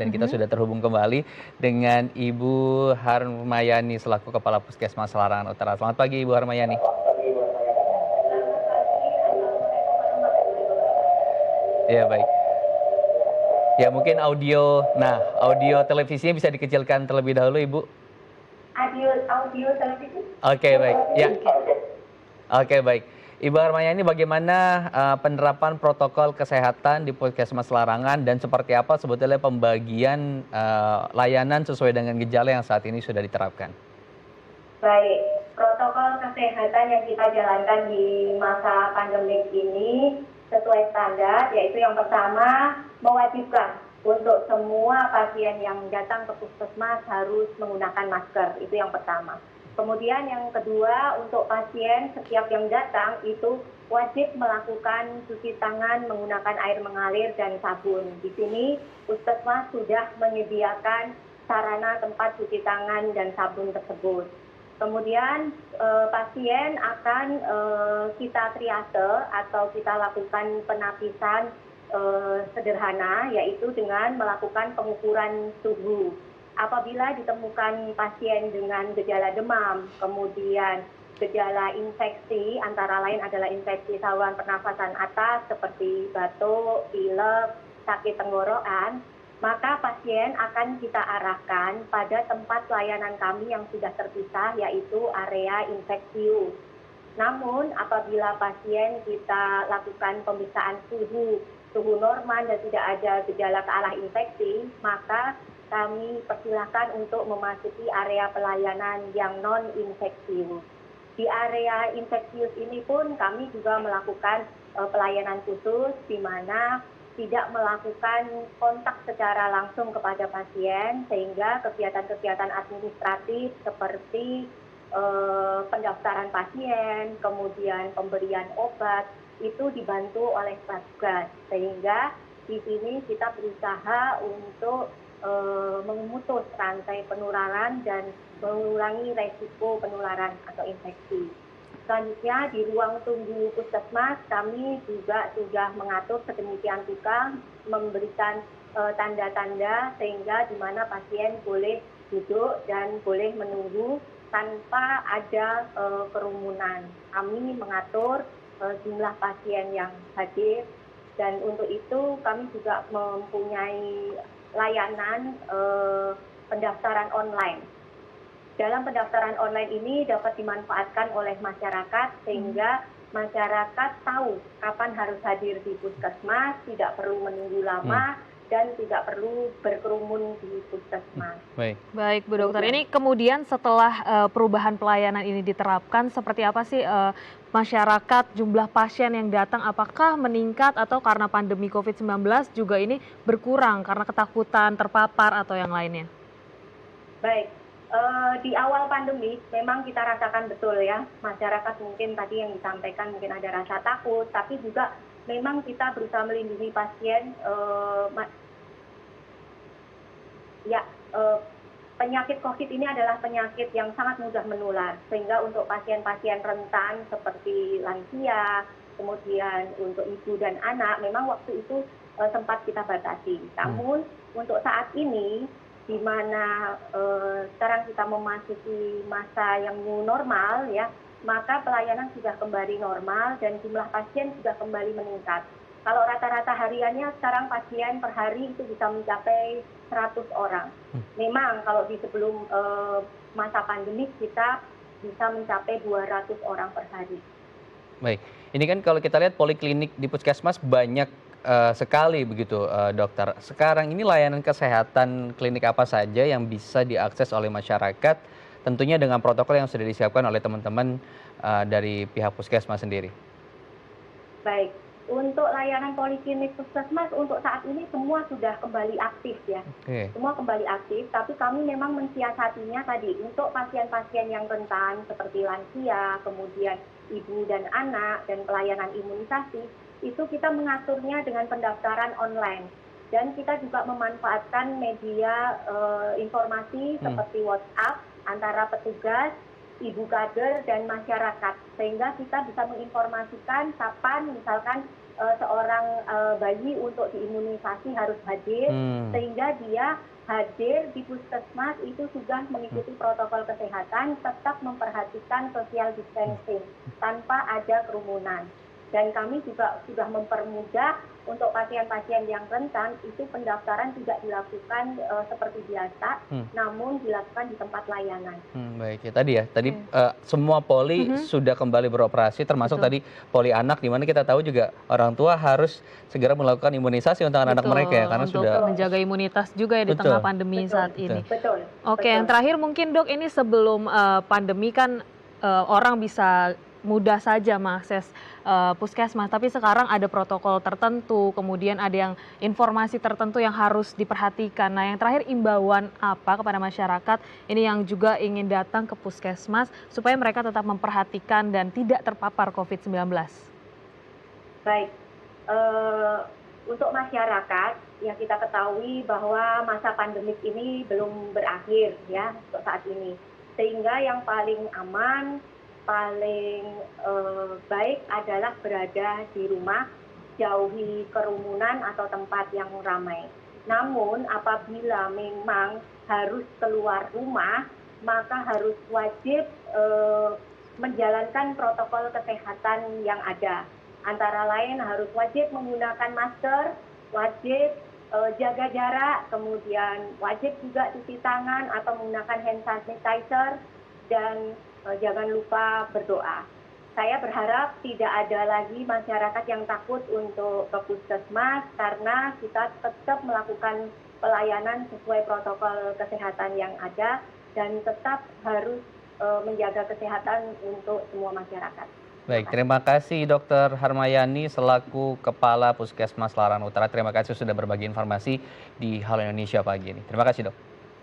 Dan kita sudah terhubung kembali dengan Ibu Harmayani selaku Kepala Puskesmas Larangan Utara. Selamat pagi Ibu Harmayani. Ya baik. Ya mungkin audio televisinya bisa dikecilkan terlebih dahulu Ibu. Audio televisi? Oke baik. Ya. Oke baik. Ibu Harmayani, bagaimana penerapan protokol kesehatan di Puskesmas Larangan dan seperti apa sebetulnya pembagian layanan sesuai dengan gejala yang saat ini sudah diterapkan? Baik, protokol kesehatan yang kita jalankan di masa pandemi ini sesuai standar, yaitu yang pertama mewajibkan untuk semua pasien yang datang ke puskesmas harus menggunakan masker, itu yang pertama. Kemudian yang kedua, untuk pasien setiap yang datang itu wajib melakukan cuci tangan menggunakan air mengalir dan sabun. Di sini puskesmas sudah menyediakan sarana tempat cuci tangan dan sabun tersebut. Kemudian pasien akan kita triase atau kita lakukan penapisan sederhana, yaitu dengan melakukan pengukuran suhu. Apabila ditemukan pasien dengan gejala demam, kemudian gejala infeksi, antara lain adalah infeksi saluran pernafasan atas seperti batuk, pilek, sakit tenggorokan, maka pasien akan kita arahkan pada tempat layanan kami yang sudah terpisah, yaitu area infeksius. Namun apabila pasien kita lakukan pemeriksaan suhu normal dan tidak ada gejala ke arah infeksi, maka kami persilahkan untuk memasuki area pelayanan yang non-infeksius. Di area infeksius ini pun kami juga melakukan pelayanan khusus di mana tidak melakukan kontak secara langsung kepada pasien, sehingga kegiatan-kegiatan administratif seperti pendaftaran pasien, kemudian pemberian obat, itu dibantu oleh petugas. Sehingga di sini kita berusaha untuk memutus rantai penularan dan mengurangi resiko penularan atau infeksi. Selanjutnya di ruang tunggu puskesmas kami juga sudah mengatur sedemikian rupa, memberikan tanda-tanda sehingga di mana pasien boleh duduk dan boleh menunggu tanpa ada kerumunan. Kami mengatur jumlah pasien yang hadir dan untuk itu kami juga mempunyai layanan pendaftaran online. Dalam pendaftaran online ini dapat dimanfaatkan oleh masyarakat sehingga masyarakat tahu kapan harus hadir di puskesmas, tidak perlu menunggu lama dan tidak perlu berkerumun di puskesmas. Baik, Bu Dokter. Ini kemudian setelah perubahan pelayanan ini diterapkan, seperti apa sih masyarakat, jumlah pasien yang datang, apakah meningkat atau karena pandemi COVID-19 juga ini berkurang karena ketakutan terpapar atau yang lainnya? Baik. Di awal pandemi memang kita rasakan betul ya, masyarakat mungkin tadi yang disampaikan mungkin ada rasa takut, tapi juga memang kita berusaha melindungi pasien. Penyakit COVID ini adalah penyakit yang sangat mudah menular, sehingga untuk pasien-pasien rentan seperti lansia, kemudian untuk ibu dan anak, memang waktu itu sempat kita batasi. Namun untuk saat ini, di mana sekarang kita memasuki masa yang new normal ya, maka pelayanan sudah kembali normal dan jumlah pasien sudah kembali meningkat. Kalau rata-rata hariannya sekarang pasien per hari itu bisa mencapai 100 orang. Memang kalau di sebelum masa pandemi kita bisa mencapai 200 orang per hari. Baik, ini kan kalau kita lihat poliklinik di puskesmas banyak sekali begitu dokter. Sekarang ini layanan kesehatan klinik apa saja yang bisa diakses oleh masyarakat, tentunya dengan protokol yang sudah disiapkan oleh teman-teman dari pihak puskesmas sendiri? Baik, untuk layanan poliklinik puskesmas untuk saat ini semua sudah kembali aktif ya. Semua kembali aktif, tapi kami memang mensiasatinya tadi untuk pasien-pasien yang rentan seperti lansia, kemudian ibu dan anak, dan pelayanan imunisasi, itu kita mengaturnya dengan pendaftaran online. Dan kita juga memanfaatkan media informasi seperti WhatsApp antara petugas, ibu kader, dan masyarakat. Sehingga kita bisa menginformasikan kapan misalkan seorang bayi untuk diimunisasi harus hadir, sehingga dia hadir di puskesmas itu sudah mengikuti protokol kesehatan, tetap memperhatikan social distancing tanpa ada kerumunan. Dan kami juga sudah mempermudah untuk pasien-pasien yang rentan itu pendaftaran tidak dilakukan seperti biasa, namun dilakukan di tempat layanan. Baik ya tadi semua poli sudah kembali beroperasi, termasuk tadi poli anak, di mana kita tahu juga orang tua harus segera melakukan imunisasi untuk anak-anak mereka ya, karena untuk sudah menjaga imunitas juga ya di tengah pandemi saat ini. Betul. Oke, yang terakhir mungkin Dok, ini sebelum pandemi kan orang bisa mudah saja mengakses puskesmas, tapi sekarang ada protokol tertentu, kemudian ada yang informasi tertentu yang harus diperhatikan. Nah, yang terakhir imbauan apa kepada masyarakat ini yang juga ingin datang ke puskesmas supaya mereka tetap memperhatikan dan tidak terpapar COVID-19? Baik, untuk masyarakat yang kita ketahui bahwa masa pandemik ini belum berakhir ya untuk saat ini, sehingga yang paling aman, paling baik adalah berada di rumah, jauhi kerumunan atau tempat yang ramai. Namun apabila memang harus keluar rumah, maka harus wajib menjalankan protokol kesehatan yang ada. Antara lain harus wajib menggunakan masker, wajib jaga jarak, kemudian wajib juga cuci tangan atau menggunakan hand sanitizer, dan jangan lupa berdoa. Saya berharap tidak ada lagi masyarakat yang takut untuk ke puskesmas karena kita tetap melakukan pelayanan sesuai protokol kesehatan yang ada dan tetap harus menjaga kesehatan untuk semua masyarakat. Baik, terima kasih Dr. Harmayani selaku Kepala Puskesmas Larangan Utara. Terima kasih sudah berbagi informasi di Halo Indonesia pagi ini. Terima kasih Dok.